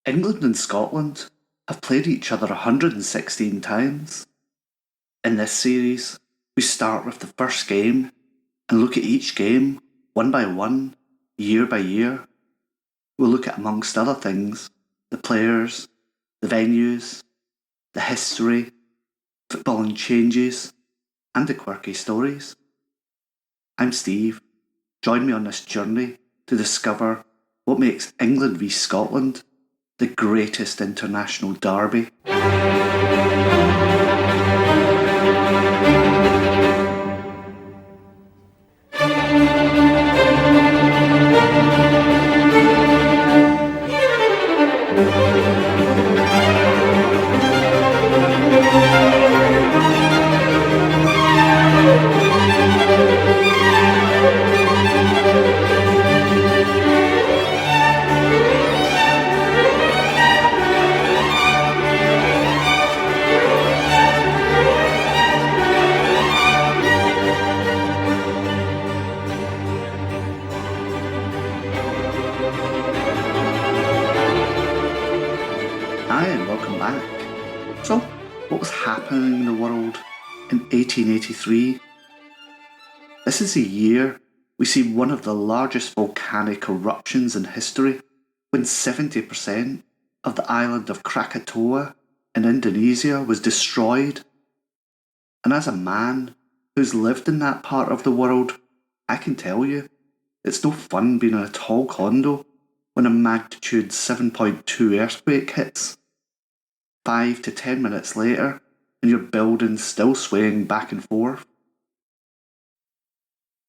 England and Scotland have played each other 116 times. In this series, we start with the first game and look at each game, one by one, year by year. We'll look at, amongst other things, the players, the venues, the history, footballing changes, and the quirky stories. I'm Steve. Join me on this journey to discover what makes England v Scotland the greatest international derby. Hi and welcome back. So, what was happening in the world in 1883? This is a year we see one of the largest volcanic eruptions in history, when 70% of the island of Krakatoa in Indonesia was destroyed. And as a man who's lived in that part of the world, I can tell you, it's no fun being in a tall condo when a magnitude 7.2 earthquake hits. 5 to 10 minutes later, and your building's still swaying back and forth.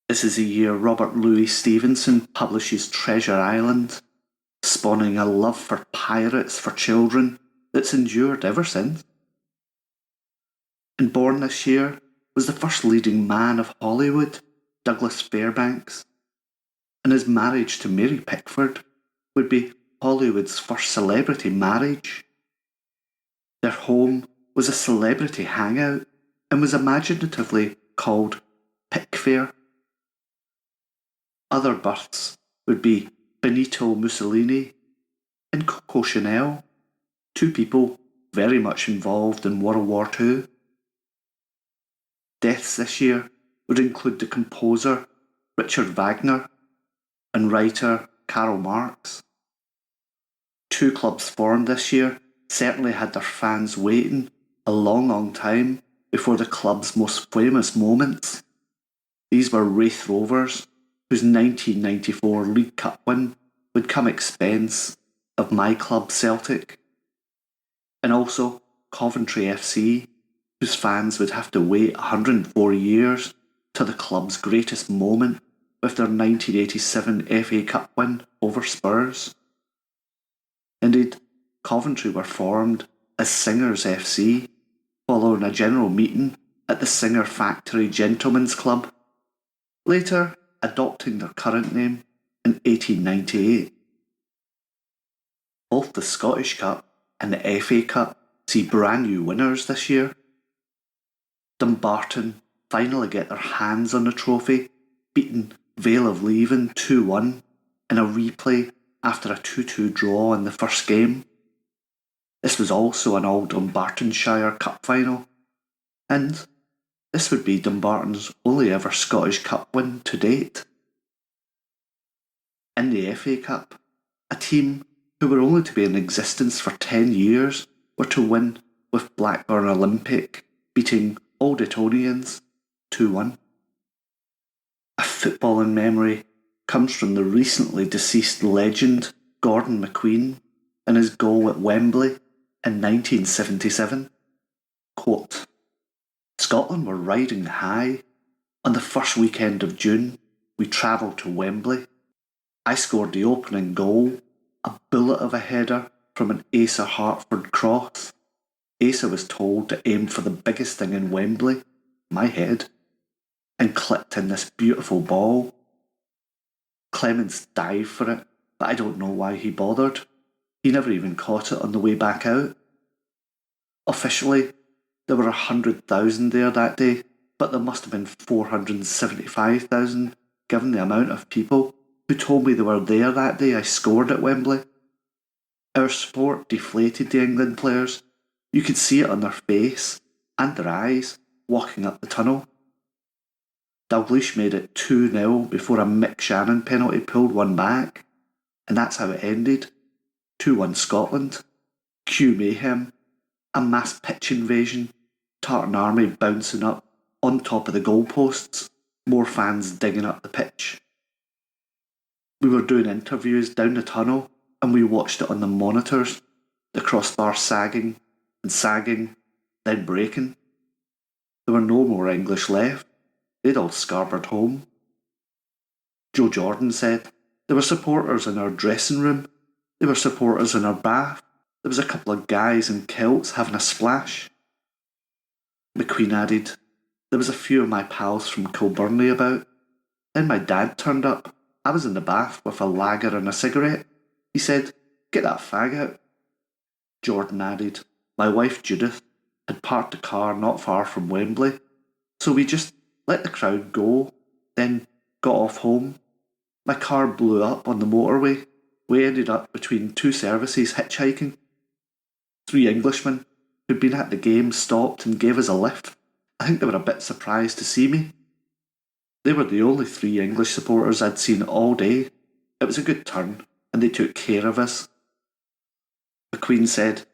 This is a year Robert Louis Stevenson publishes Treasure Island, spawning a love for pirates for children that's endured ever since. And born this year was the first leading man of Hollywood, Douglas Fairbanks, and his marriage to Mary Pickford would be Hollywood's first celebrity marriage. Their home was a celebrity hangout and was imaginatively called Pickfair. Other births would be Benito Mussolini and Coco Chanel, two people very much involved in World War II. Deaths this year would include the composer Richard Wagner and writer Karl Marx. Two clubs formed this year certainly had their fans waiting a long time before the club's most famous moments. These were Raith Rovers, whose 1994 League Cup win would come expense of my club Celtic, and also Coventry FC, whose fans would have to wait 104 years to the club's greatest moment with their 1987 FA Cup win over Spurs. Indeed, Coventry were formed as Singers FC following a general meeting at the Singer Factory Gentlemen's Club, later adopting their current name in 1898. Both the Scottish Cup and the FA Cup see brand new winners this year. Dumbarton finally get their hands on the trophy, beating Vale of Leven 2-1 in a replay after a 2-2 draw in the first game. This was also an all Dumbartonshire Cup final, and this would be Dumbarton's only ever Scottish Cup win to date. In the FA Cup, a team who were only to be in existence for 10 years were to win with Blackburn Olympic beating Old Etonians 2-1. A footballing memory comes from the recently deceased legend Gordon McQueen and his goal at Wembley in 1977. Quote, "Scotland were riding high. On the first weekend of June, we travelled to Wembley. I scored the opening goal, a bullet of a header from an Asa Hartford cross. Asa was told to aim for the biggest thing in Wembley, my head, and clipped in this beautiful ball. Clemens dived for it, but I don't know why he bothered. He never even caught it on the way back out. Officially, there were 100,000 there that day, but there must have been 475,000, given the amount of people who told me they were there that day I scored at Wembley. Our support deflated the England players. You could see it on their face and their eyes walking up the tunnel. Dalglish made it 2-0 before a Mick Shannon penalty pulled one back, and that's how it ended. 2-1 Scotland. Cue mayhem, a mass pitch invasion, Tartan Army bouncing up on top of the goalposts, more fans digging up the pitch. We were doing interviews down the tunnel and we watched it on the monitors, the crossbar sagging and sagging, then breaking. There were no more English left. They'd all scarpered home. Joe Jordan said, there were supporters in our dressing room. There were supporters in our bath. There was a couple of guys in kilts having a splash. McQueen added, there was a few of my pals from Kilburnley about. Then my dad turned up. I was in the bath with a lager and a cigarette. He said, get that fag out. Jordan added, my wife Judith had parked the car not far from Wembley, so we just let the crowd go, then got off home. My car blew up on the motorway. We ended up between two services hitchhiking. 3 Englishmen who'd been at the game stopped and gave us a lift. I think they were a bit surprised to see me. They were the only 3 English supporters I'd seen all day. It was a good turn, and they took care of us. McQueen said,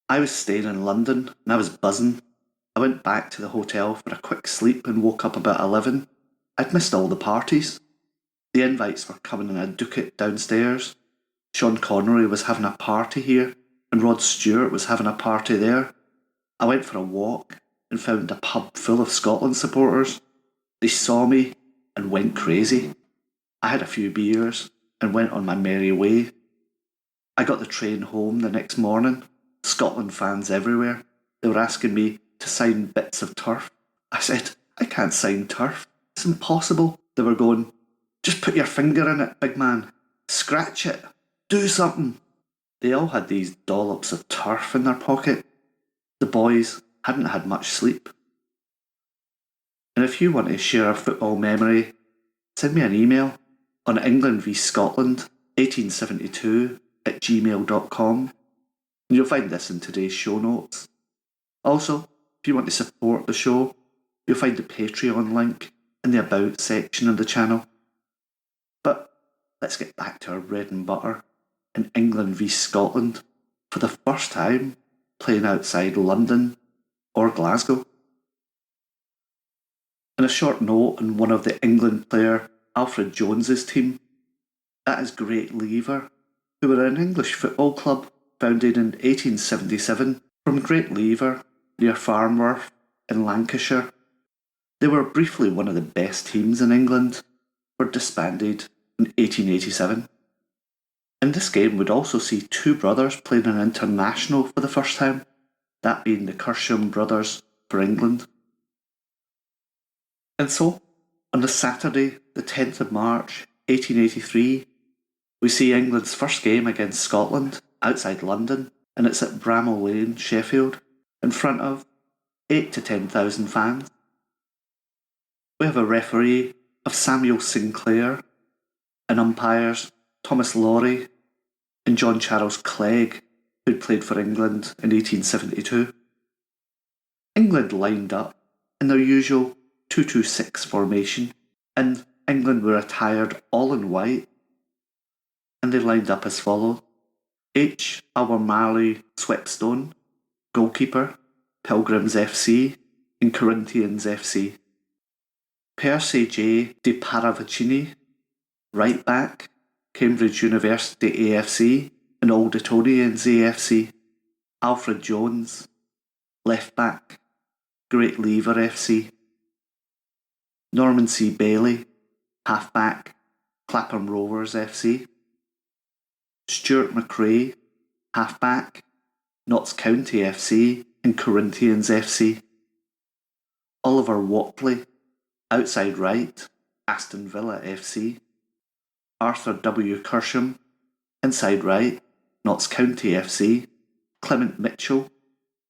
I was staying in London and I was buzzing. I went back to the hotel for a quick sleep and woke up about 11. I'd missed all the parties. The invites were coming in a ducat downstairs. Sean Connery was having a party here, and Rod Stewart was having a party there. I went for a walk and found a pub full of Scotland supporters. They saw me and went crazy. I had a few beers and went on my merry way. I got the train home the next morning. Scotland fans everywhere. They were asking me to sign bits of turf. I said, I can't sign turf. It's impossible. They were going, just put your finger in it, big man. Scratch it. Do something. They all had these dollops of turf in their pocket. The boys hadn't had much sleep. And if you want to share a football memory, send me an email on England v Scotland 1872 at gmail.com, and you'll find this in today's show notes. Also, if you want to support the show, you'll find the Patreon link in the About section of the channel. But let's get back to our bread and butter in England v Scotland, for the first time playing outside London or Glasgow. And a short note on one of the England player Alfred Jones's team. That is Great Lever, who were an English football club founded in 1877 from Great Lever near Farnworth in Lancashire. They were briefly one of the best teams in England, were disbanded in 1887. And this game would also see 2 brothers playing an international for the first time, that being the Kersham brothers for England. And so, on the Saturday, the 10th of March, 1883, we see England's first game against Scotland outside London, and it's at Bramall Lane, Sheffield, in front of 8 to 10,000 fans. We have a referee of Samuel Sinclair, and umpires Thomas Laurie and John Charles Clegg, who'd played for England in 1872. England lined up in their usual 2-2-6 formation, and England were attired all in white, and they lined up as follows. H. Albemarle Swepstone, goalkeeper, Pilgrims FC and Corinthians FC. Percy J. De Paravicini, right back, Cambridge University AFC and Old Etonians AFC. Alfred Jones, left back, Great Lever FC. Norman C. Bailey, half back, Clapham Rovers FC. Stuart McRae, half back, Notts County FC and Corinthians FC. Oliver Watley, outside right, Aston Villa FC. Arthur W. Kersham, inside right, Notts County FC. Clement Mitchell,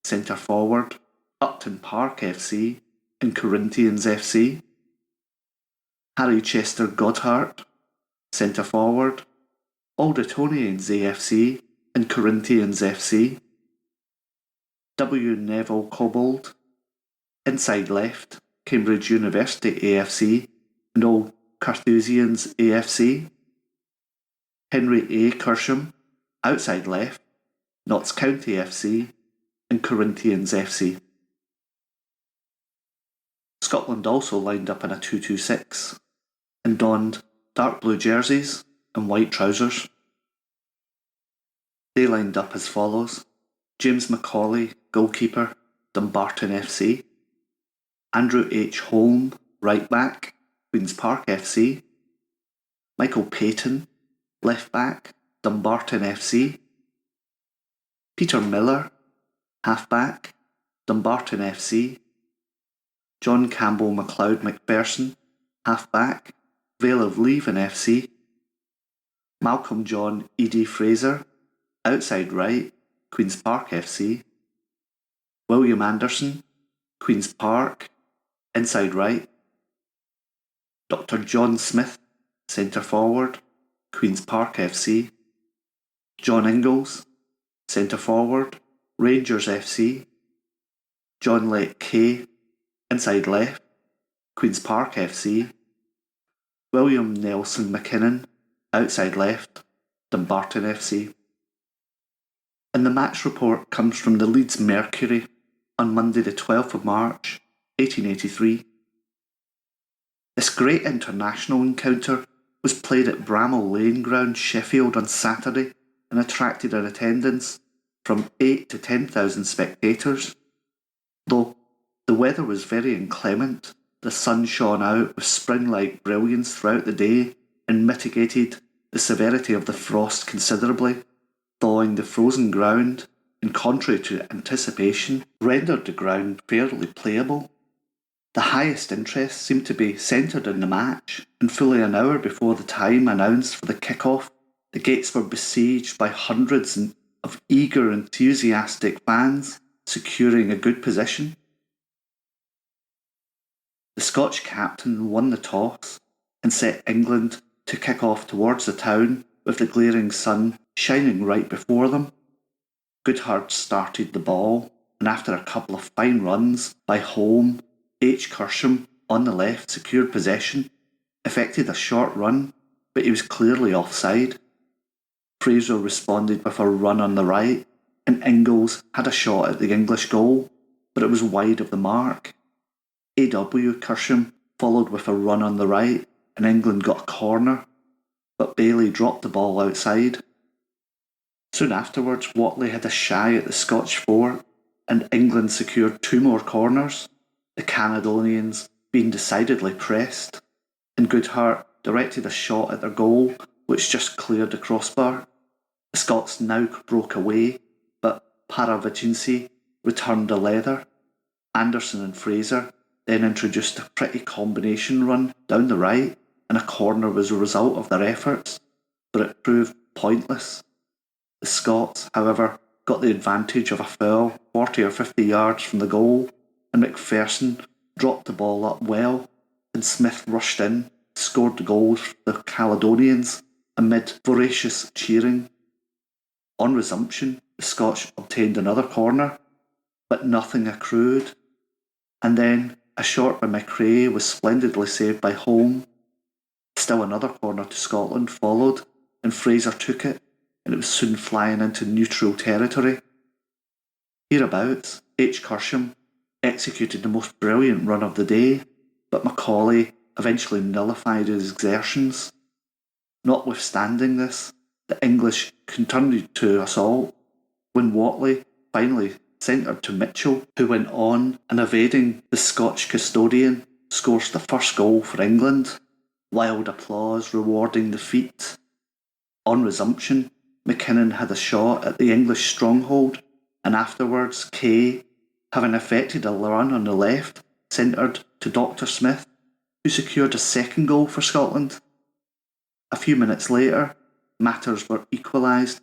centre forward, Upton Park FC and Corinthians FC. Harry Chester Godhart, centre forward, Old Etonians AFC and Corinthians FC. W. Neville Cobbold, inside left, Cambridge University AFC and Old Carthusians AFC. Henry A. Kersham, outside left, Notts County FC and Corinthians FC. Scotland also lined up in a 2-2-6 and donned dark blue jerseys and white trousers. They lined up as follows: James Macaulay, goalkeeper, Dumbarton FC; Andrew H. Holm, right back, Queen's Park FC; Michael Payton, left back, Dumbarton FC; Peter Miller, half back, Dumbarton FC; John Campbell MacLeod Macpherson, half back, Vale of Leven FC; Malcolm John E.D. Fraser, outside right, Queen's Park FC; William Anderson, Queen's Park, inside right; Dr. John Smith, centre forward, Queen's Park FC; John Ingalls, centre forward, Rangers FC; John Lake Kay, inside left, Queen's Park FC; William Nelson McKinnon, outside left, Dumbarton FC. And the match report comes from the Leeds Mercury on Monday the 12th of March, 1883. This great international encounter was played at Bramall Lane Ground, Sheffield on Saturday and attracted an attendance from 8 to 10,000 spectators. Though the weather was very inclement, the sun shone out with spring-like brilliance throughout the day and mitigated the severity of the frost considerably, thawing the frozen ground and, contrary to anticipation, rendered the ground fairly playable. The highest interest seemed to be centred in the match, and fully an hour before the time announced for the kick-off, the gates were besieged by hundreds of eager, enthusiastic fans, securing a good position. The Scotch captain won the toss and set England to kick off towards the town with the glaring sun shining right before them. Goodhart started the ball, and after a couple of fine runs by Holm, H. Kersham on the left secured possession, effected a short run, but he was clearly offside. Fraser responded with a run on the right, and Ingalls had a shot at the English goal, but it was wide of the mark. A.W. Kersham followed with a run on the right, and England got a corner, but Bailey dropped the ball outside. Soon afterwards, Watley had a shy at the Scotch fort, and England secured 2 more corners, the Caledonians being decidedly pressed, and Goodhart directed a shot at their goal, which just cleared the crossbar. The Scots now broke away, but Paravicinci returned the leather. Anderson and Fraser then introduced a pretty combination run down the right, and a corner was a result of their efforts, but it proved pointless. The Scots, however, got the advantage of a foul 40 or 50 yards from the goal, and Macpherson dropped the ball up well, and Smith rushed in, scored the goals for the Caledonians amid voracious cheering. On resumption, the Scotch obtained another corner, but nothing accrued, and then a shot by McRae was splendidly saved by Holm. Still another corner to Scotland followed, and Fraser took it, and it was soon flying into neutral territory. Hereabouts, H. Kersham executed the most brilliant run of the day, but Macaulay eventually nullified his exertions. Notwithstanding this, the English continued to assault, when Watley finally centred to Mitchell, who went on and, evading the Scotch custodian, scores the first goal for England. Wild applause rewarding the feat. On resumption, McKinnon had a shot at the English stronghold, and afterwards Kay, having effected a run on the left, centred to Dr. Smith, who secured a second goal for Scotland. A few minutes later, matters were equalised,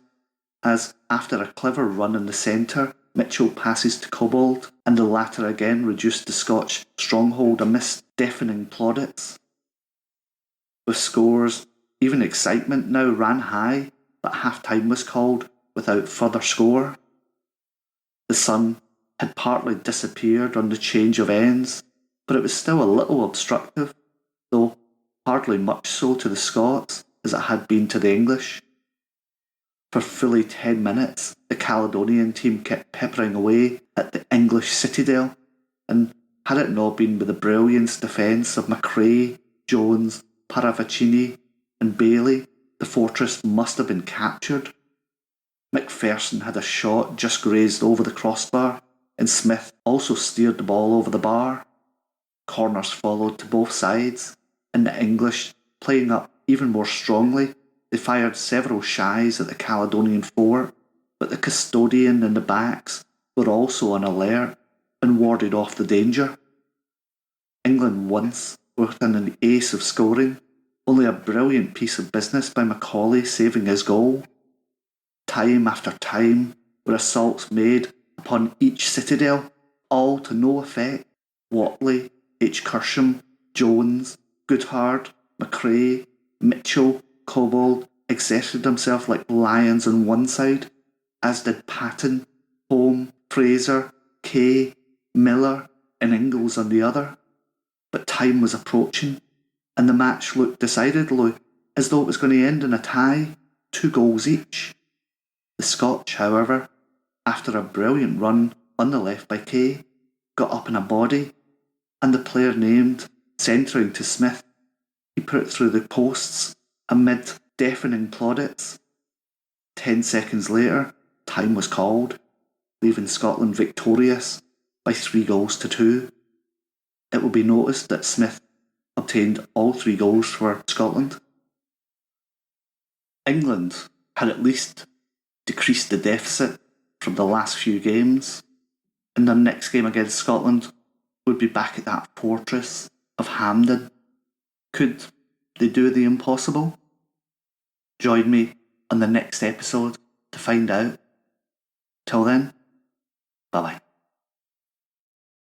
as after a clever run in the centre, Mitchell passes to Cobbold, and the latter again reduced the Scotch stronghold amidst deafening plaudits. With scores, even excitement now ran high, but half-time was called, without further score. The sun had partly disappeared on the change of ends, but it was still a little obstructive, though hardly much so to the Scots as it had been to the English. For fully 10 minutes, the Caledonian team kept peppering away at the English citadel, and had it not been with the brilliant defence of Macrae, Jones, Paravicini, and Bailey, the fortress must have been captured. Macpherson had a shot just grazed over the crossbar, and Smith also steered the ball over the bar. Corners followed to both sides, and the English, playing up even more strongly, they fired several shies at the Caledonian fort, but the custodian and the backs were also on alert and warded off the danger. England once were within an ace of scoring, only a brilliant piece of business by Macaulay saving his goal. Time after time were assaults made upon each citadel, all to no effect. Watley, H. Kersham, Jones, Goodhart, Macrae, Mitchell, Cobbold exerted themselves like lions on one side, as did Patton, Home, Fraser, Kay, Miller, and Ingalls on the other. But time was approaching, and the match looked decidedly as though it was going to end in a tie, 2 goals each. The Scotch, however, after a brilliant run on the left by Kay, got up in a body, and the player named, centering to Smith, he put it through the posts amid deafening plaudits. 10 seconds later, time was called, leaving Scotland victorious by 3 goals to 2. It will be noticed that Smith obtained all 3 goals for Scotland. England had at least decreased the deficit from the last few games, and their next game against Scotland would be back at that fortress of Hampden. Could they do the impossible? Join me on the next episode to find out. Till then, bye bye.